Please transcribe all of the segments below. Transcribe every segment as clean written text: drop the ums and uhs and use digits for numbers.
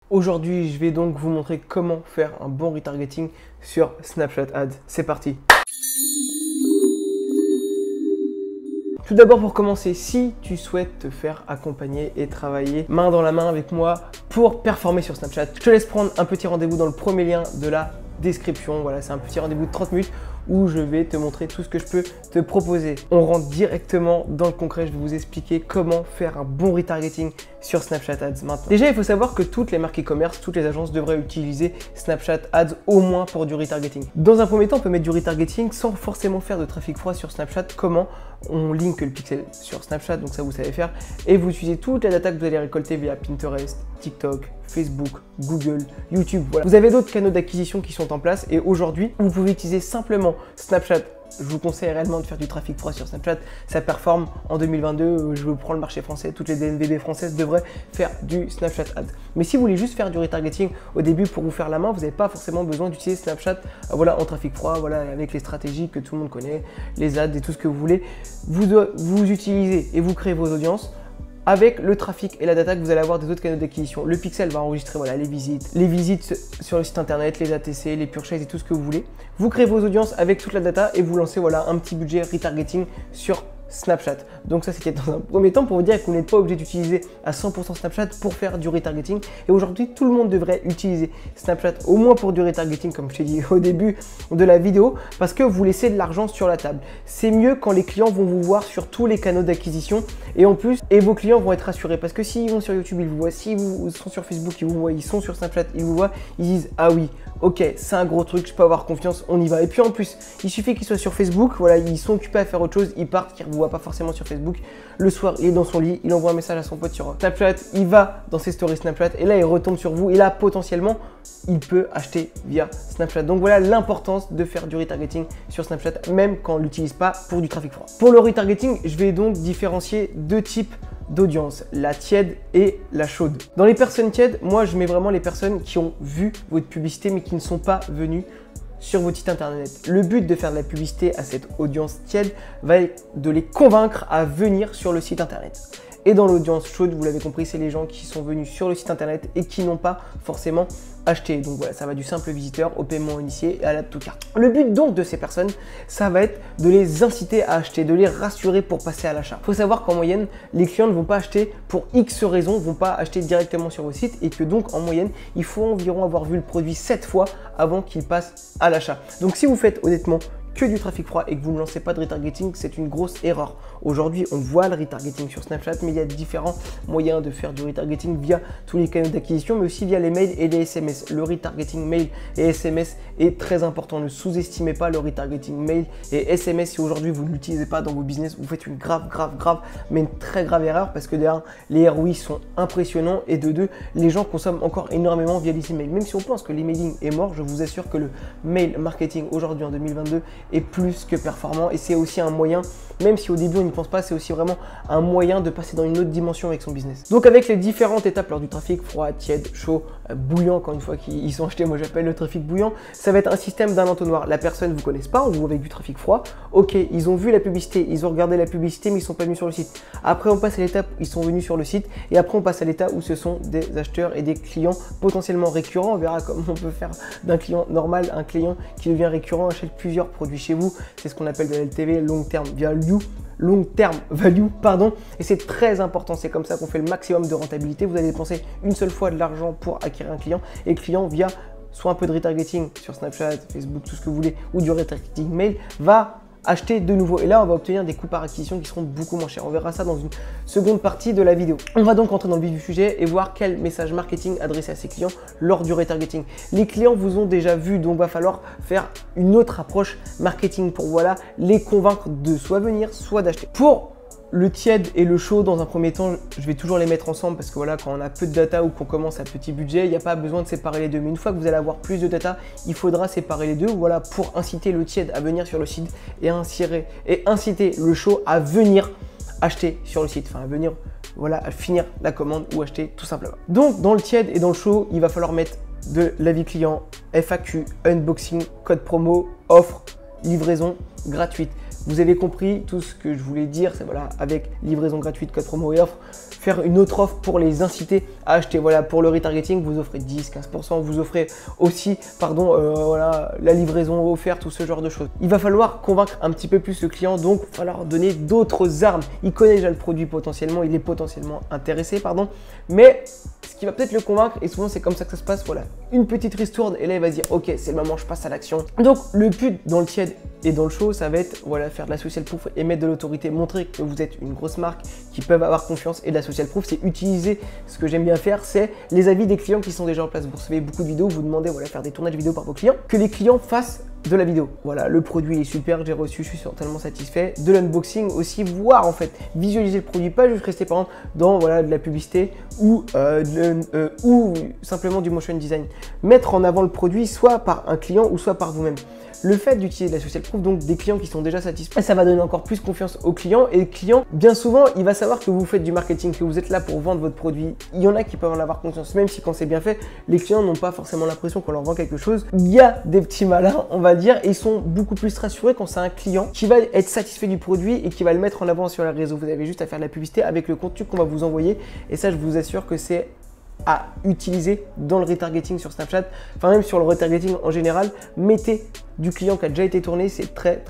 Aujourd'hui, je vais donc vous montrer comment faire un bon retargeting sur Snapchat Ads. C'est parti! Tout d'abord, pour commencer, si tu souhaites te faire accompagner et travailler main dans la main avec moi pour performer sur Snapchat, je te laisse prendre un petit rendez-vous dans le premier lien de la description. Voilà, c'est un petit rendez-vous de 30 minutes où je vais te montrer tout ce que je peux te proposer. On rentre directement dans le concret. Je vais vous expliquer comment faire un bon retargeting sur Snapchat Ads maintenant. Déjà, il faut savoir que toutes les marques e-commerce, toutes les agences devraient utiliser Snapchat Ads au moins pour du retargeting. Dans un premier temps, on peut mettre du retargeting sans forcément faire de trafic froid sur Snapchat. Comment? On link le pixel sur Snapchat, donc ça vous savez faire, et vous utilisez toute la data que vous allez récolter via Pinterest, TikTok, Facebook, Google, YouTube. Voilà. Vous avez d'autres canaux d'acquisition qui sont en place et aujourd'hui, vous pouvez utiliser simplement Snapchat. Je vous conseille réellement de faire du trafic froid sur Snapchat. Ça performe en 2022. Je prends le marché français. Toutes les DNVB françaises devraient faire du Snapchat Ads. Mais si vous voulez juste faire du retargeting au début pour vous faire la main, vous n'avez pas forcément besoin d'utiliser Snapchat voilà, en trafic froid, voilà, avec les stratégies que tout le monde connaît, les ads et tout ce que vous voulez. Vous utilisez et vous créez vos audiences avec le trafic et la data que vous allez avoir des autres canaux d'acquisition. Le pixel va enregistrer voilà, les visites sur le site internet, les ATC, les purchases et tout ce que vous voulez. Vous créez vos audiences avec toute la data et vous lancez voilà, un petit budget retargeting sur Snapchat. Donc ça, c'était dans un premier temps pour vous dire que vous n'êtes pas obligé d'utiliser à 100% Snapchat pour faire du retargeting. Et aujourd'hui, tout le monde devrait utiliser Snapchat au moins pour du retargeting, comme je t'ai dit au début de la vidéo, parce que vous laissez de l'argent sur la table. C'est mieux quand les clients vont vous voir sur tous les canaux d'acquisition et en plus, vos clients vont être rassurés parce que s'ils vont sur YouTube, ils vous voient, s'ils sont sur Facebook, ils vous voient, ils sont sur Snapchat, ils vous voient, ils disent ah oui, ok, c'est un gros truc, je peux avoir confiance, on y va. Et puis en plus, il suffit qu'ils soient sur Facebook, voilà, ils sont occupés à faire autre chose, ils partent, ils ne vous voient pas forcément sur Facebook. Le soir, il est dans son lit, il envoie un message à son pote sur Snapchat, il va dans ses stories Snapchat et là, il retombe sur vous et là, potentiellement, il peut acheter via Snapchat. Donc voilà l'importance de faire du retargeting sur Snapchat, même quand on ne l'utilise pas pour du trafic froid. Pour le retargeting, je vais donc différencier deux types d'audience, la tiède et la chaude. Dans les personnes tièdes, moi je mets vraiment les personnes qui ont vu votre publicité mais qui ne sont pas venues sur votre site internet. Le but de faire de la publicité à cette audience tiède va être de les convaincre à venir sur le site internet. Et dans l'audience chaude, vous l'avez compris, c'est les gens qui sont venus sur le site internet et qui n'ont pas forcément acheté. Donc voilà, ça va du simple visiteur au paiement initié et à la toute carte. Le but donc de ces personnes, ça va être de les inciter à acheter, de les rassurer pour passer à l'achat. Il faut savoir qu'en moyenne, les clients ne vont pas acheter pour X raisons, ne vont pas acheter directement sur vos sites et que donc en moyenne, il faut environ avoir vu le produit 7 fois avant qu'il passe à l'achat. Donc si vous faites honnêtement que du trafic froid et que vous ne lancez pas de retargeting, c'est une grosse erreur. Aujourd'hui, on voit le retargeting sur Snapchat, mais il y a différents moyens de faire du retargeting via tous les canaux d'acquisition, mais aussi via les mails et les SMS. Le retargeting mail et SMS est très important. Ne sous-estimez pas le retargeting mail et SMS. Si aujourd'hui vous ne l'utilisez pas dans vos business, vous faites une grave, mais une très grave erreur parce que derrière, les ROI sont impressionnants et de deux, les gens consomment encore énormément via les emails. Même si on pense que l'emailing est mort, je vous assure que le mail marketing aujourd'hui en 2022 est plus que performant et c'est aussi un moyen, même si au début on n'y pense pas, c'est aussi vraiment un moyen de passer dans une autre dimension avec son business. Donc avec les différentes étapes lors du trafic froid, tiède, chaud, bouillant, encore une fois qu'ils sont achetés, moi j'appelle le trafic bouillant, ça va être un système d'un entonnoir. La personne ne vous connaisse pas, on joue avec du trafic froid, ok, ils ont vu la publicité, ils ont regardé la publicité mais ils ne sont pas venus sur le site. Après on passe à l'étape où ils sont venus sur le site et après on passe à l'état où ce sont des acheteurs et des clients potentiellement récurrents. On verra comment on peut faire d'un client normal un client qui devient récurrent, achète plusieurs produits chez vous. C'est ce qu'on appelle de la LTV, long term value, pardon, et c'est très important, c'est comme ça qu'on fait le maximum de rentabilité. Vous allez dépenser une seule fois de l'argent pour acquérir un client et le client via soit un peu de retargeting sur Snapchat, Facebook, tout ce que vous voulez, ou du retargeting mail, va acheter de nouveau. Et là, on va obtenir des coûts par acquisition qui seront beaucoup moins chers. On verra ça dans une seconde partie de la vidéo. On va donc entrer dans le vif du sujet et voir quel message marketing adresser à ses clients lors du retargeting. Les clients vous ont déjà vu, donc va falloir faire une autre approche marketing pour voilà, les convaincre de soit venir, soit d'acheter. Pour le tiède et le chaud, dans un premier temps, je vais toujours les mettre ensemble parce que voilà, quand on a peu de data ou qu'on commence à petit budget, il n'y a pas besoin de séparer les deux. Mais une fois que vous allez avoir plus de data, il faudra séparer les deux, voilà, pour inciter le tiède à venir sur le site et inciter le chaud à venir acheter sur le site, enfin à venir, voilà, à finir la commande ou acheter tout simplement. Donc dans le tiède et dans le chaud, il va falloir mettre de l'avis client, FAQ, unboxing, code promo, offre, livraison gratuite. Vous avez compris tout ce que je voulais dire, c'est voilà, avec livraison gratuite, code promo et offre, faire une autre offre pour les inciter à acheter. Voilà, pour le retargeting, vous offrez 10-15%, vous offrez aussi, voilà, la livraison offerte, tout ce genre de choses. Il va falloir convaincre un petit peu plus le client, donc il va falloir donner d'autres armes. Il connaît déjà le produit potentiellement, il est potentiellement intéressé, mais ce qui va peut-être le convaincre, et souvent c'est comme ça que ça se passe, voilà, une petite ristourne et là il va se dire ok, c'est le moment, je passe à l'action. Donc le but dans le tiède et dans le chaud, ça va être voilà, faire de la social proof et mettre de l'autorité, montrer que vous êtes une grosse marque qui peuvent avoir confiance. Et de la social proof, c'est utiliser, ce que j'aime bien faire, c'est les avis des clients qui sont déjà en place. Vous recevez beaucoup de vidéos, vous demandez voilà, faire des tournages vidéo par vos clients, que les clients fassent de la vidéo. Voilà, le produit est super, j'ai reçu, je suis totalement satisfait. De l'unboxing aussi, voir en fait, visualiser le produit, pas juste rester par exemple dans voilà, de la publicité ou simplement du motion design. Mettre en avant le produit soit par un client ou soit par vous-même. Le fait d'utiliser de la social proof, donc des clients qui sont déjà satisfaits, ça va donner encore plus confiance aux clients. Et le client, bien souvent, il va savoir que vous faites du marketing, que vous êtes là pour vendre votre produit. Il y en a qui peuvent en avoir conscience, même si quand c'est bien fait, les clients n'ont pas forcément l'impression qu'on leur vend quelque chose. Il y a des petits malins, on va dire, et ils sont beaucoup plus rassurés quand c'est un client qui va être satisfait du produit et qui va le mettre en avant sur les réseaux. Vous avez juste à faire de la publicité avec le contenu qu'on va vous envoyer. Et ça, je vous assure que c'est à utiliser dans le retargeting sur Snapchat, enfin même sur le retargeting en général. Mettez du client qui a déjà été tourné, c'est très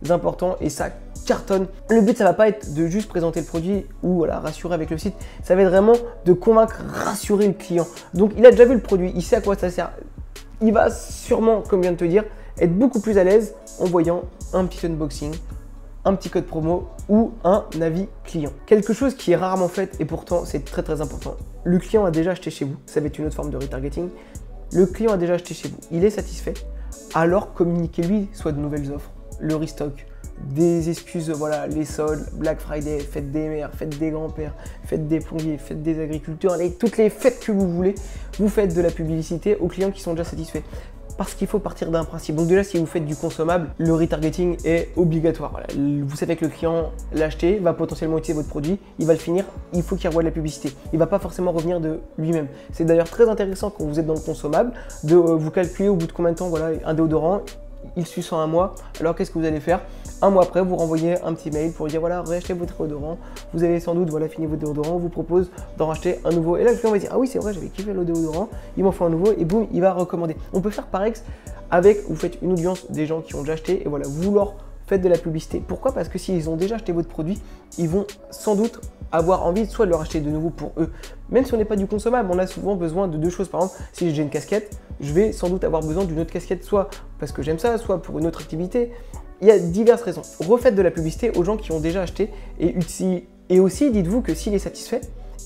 important et ça cartonne. Le but, ça va pas être de juste présenter le produit ou voilà, rassurer avec le site, ça va être vraiment de convaincre, rassurer le client. Donc il a déjà vu le produit, il sait à quoi ça sert, il va sûrement, comme je viens de te dire, être beaucoup plus à l'aise en voyant un petit unboxing, un petit code promo ou un avis client. Quelque chose qui est rarement fait et pourtant c'est très important. Le client a déjà acheté chez vous, ça va être une autre forme de retargeting. Le client a déjà acheté chez vous, il est satisfait, alors communiquez-lui soit de nouvelles offres, le restock, des excuses, voilà, les soldes, Black Friday, fête des mères, fête des grands-pères, fête des plombiers, fête des agriculteurs, toutes les fêtes que vous voulez, vous faites de la publicité aux clients qui sont déjà satisfaits. Parce qu'il faut partir d'un principe. Donc déjà, si vous faites du consommable, le retargeting est obligatoire. Voilà. Vous savez que le client l'a acheté, va potentiellement utiliser votre produit, il va le finir, il faut qu'il revoie de la publicité. Il ne va pas forcément revenir de lui-même. C'est d'ailleurs très intéressant quand vous êtes dans le consommable de vous calculer au bout de combien de temps, voilà, un déodorant, il suit en un mois. Alors qu'est-ce que vous allez faire? Un mois après, vous renvoyez un petit mail pour dire voilà, réachetez votre déodorant. Vous avez sans doute voilà, fini votre déodorant, on vous propose d'en racheter un nouveau. Et là, le client va dire ah oui, c'est vrai, j'avais kiffé le déodorant, il m'en faut un nouveau et boum, il va recommander. On peut faire par ex avec, vous faites une audience des gens qui ont déjà acheté et voilà, vous leur faites de la publicité. Pourquoi? Parce que s'ils ont déjà acheté votre produit, ils vont sans doute avoir envie soit de le racheter de nouveau pour eux. Même si on n'est pas du consommable, on a souvent besoin de deux choses. Par exemple, si j'ai une casquette, je vais sans doute avoir besoin d'une autre casquette, soit parce que j'aime ça, soit pour une autre activité. Il y a diverses raisons. Refaites de la publicité aux gens qui ont déjà acheté et aussi dites-vous que s'il est satisfait,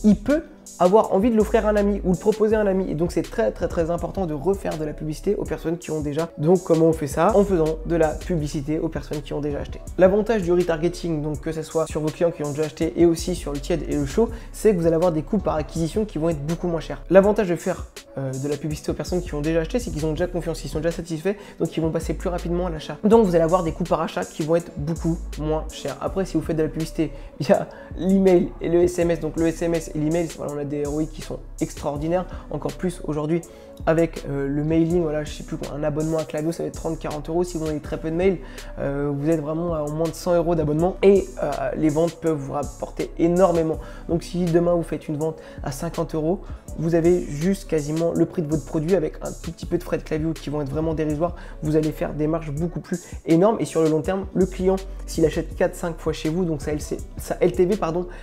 il peut avoir envie de l'offrir à un ami ou de proposer à un ami. Et donc c'est très important de refaire de la publicité aux personnes qui ont déjà. Donc comment on fait ça? En faisant de la publicité aux personnes qui ont déjà acheté. L'avantage du retargeting, donc que ce soit sur vos clients qui ont déjà acheté et aussi sur le tiède et le chaud, c'est que vous allez avoir des coûts par acquisition qui vont être beaucoup moins chers. L'avantage de faire de la publicité aux personnes qui ont déjà acheté, c'est qu'ils ont déjà confiance, ils sont déjà satisfaits, donc ils vont passer plus rapidement à l'achat. Donc vous allez avoir des coûts par achat qui vont être beaucoup moins chers. Après, si vous faites de la publicité via l'email et le SMS, donc le SMS et l'email, voilà, on a des ROI qui sont extraordinaires, encore plus aujourd'hui avec le mailing, voilà, je sais plus, un abonnement à Klaviyo, ça va être 30-40 euros. Si vous avez très peu de mails, vous êtes vraiment à moins de 100 euros d'abonnement et les ventes peuvent vous rapporter énormément. Donc si demain vous faites une vente à 50 euros, vous avez juste quasiment le prix de votre produit avec un tout petit peu de frais de Klaviyo qui vont être vraiment dérisoires. Vous allez faire des marges beaucoup plus énormes et sur le long terme, le client, s'il achète 4-5 fois chez vous, donc sa LTV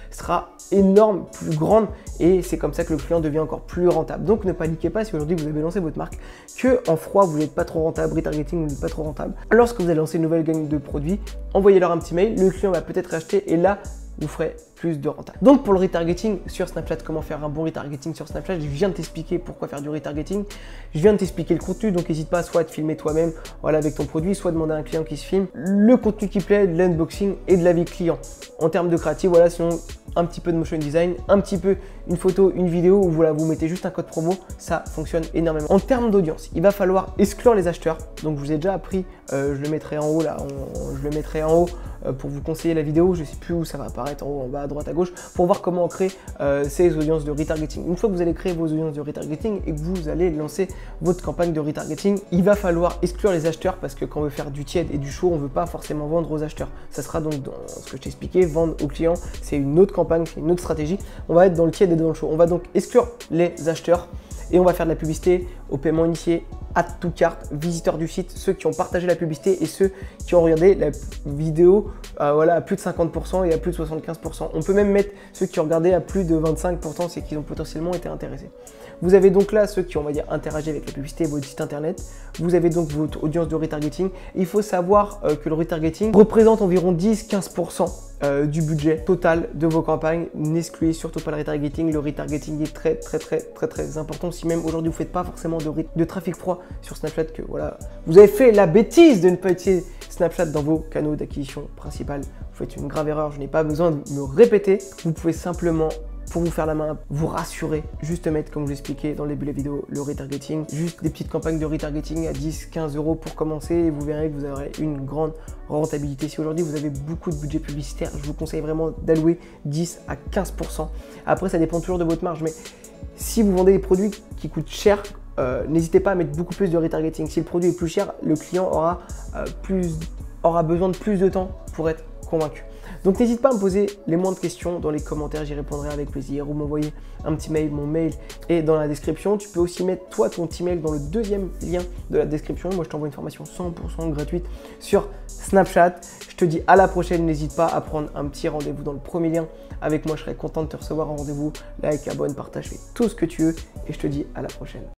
sera énorme, plus grande et c'est comme ça que le client devient encore plus rentable. Donc ne paniquez pas si aujourd'hui vous avez lancé votre marque, que en froid vous n'êtes pas trop rentable, retargeting vous n'êtes pas trop rentable. Lorsque vous allez lancer une nouvelle gamme de produits, envoyez-leur un petit mail, le client va peut-être acheter et là vous ferez plus de rentable. Donc pour le retargeting sur Snapchat, comment faire un bon retargeting sur Snapchat, je viens de t'expliquer pourquoi faire du retargeting, je viens de t'expliquer le contenu, donc n'hésite pas soit à te filmer toi-même voilà, avec ton produit, soit demander à un client qui se filme, le contenu qui plaît, de l'unboxing et de l'avis client. En termes de créatif, voilà, sinon un petit peu de motion design, un petit peu une photo, une vidéo où voilà, vous mettez juste un code promo, ça fonctionne énormément. En termes d'audience, il va falloir exclure les acheteurs. Donc je vous ai déjà appris, je le mettrai en haut là, je le mettrai en haut pour vous conseiller la vidéo, je sais plus où ça va apparaître, en haut, en bas, droite à gauche pour voir comment créer ces audiences de retargeting. Une fois que vous allez créer vos audiences de retargeting et que vous allez lancer votre campagne de retargeting, il va falloir exclure les acheteurs parce que quand on veut faire du tiède et du chaud, on ne veut pas forcément vendre aux acheteurs. Ça sera donc dans ce que je t'ai expliqué, vendre aux clients, c'est une autre campagne, c'est une autre stratégie. On va être dans le tiède et dans le chaud. On va donc exclure les acheteurs et on va faire de la publicité au paiement initié, add to cart, visiteurs du site, ceux qui ont partagé la publicité et ceux qui ont regardé la vidéo voilà, à plus de 50% et à plus de 75%. On peut même mettre ceux qui ont regardé à plus de 25%, c'est qu'ils ont potentiellement été intéressés. Vous avez donc là ceux qui ont, on va dire, interagi avec la publicité et votre site internet. Vous avez donc votre audience de retargeting. Il faut savoir que le retargeting représente environ 10-15% du budget total de vos campagnes. N'excluez surtout pas le retargeting. Le retargeting est très important. Si même aujourd'hui vous ne faites pas forcément de trafic froid sur Snapchat, que voilà, vous avez fait la bêtise de ne pas utiliser Snapchat dans vos canaux d'acquisition principal, vous faites une grave erreur. Je n'ai pas besoin de me répéter. Vous pouvez simplement, pour vous faire la main, vous rassurer, juste mettre, comme je vous expliquais dans le début de la vidéo, le retargeting, juste des petites campagnes de retargeting à 10-15 € pour commencer et vous verrez que vous aurez une grande rentabilité. Si aujourd'hui vous avez beaucoup de budget publicitaire, je vous conseille vraiment d'allouer 10 à 15%. Après, ça dépend toujours de votre marge, mais si vous vendez des produits qui coûtent cher, n'hésitez pas à mettre beaucoup plus de retargeting. Si le produit est plus cher, le client aura besoin de plus de temps pour être convaincu. Donc n'hésite pas à me poser les moindres questions dans les commentaires, j'y répondrai avec plaisir, ou m'envoyer un petit mail, mon mail est dans la description. Tu peux aussi mettre toi ton petit mail dans le deuxième lien de la description. Moi je t'envoie une formation 100% gratuite sur Snapchat. Je te dis à la prochaine, n'hésite pas à prendre un petit rendez-vous dans le premier lien avec moi, je serai content de te recevoir en rendez-vous. Like, abonne, partage, fais tout ce que tu veux et je te dis à la prochaine.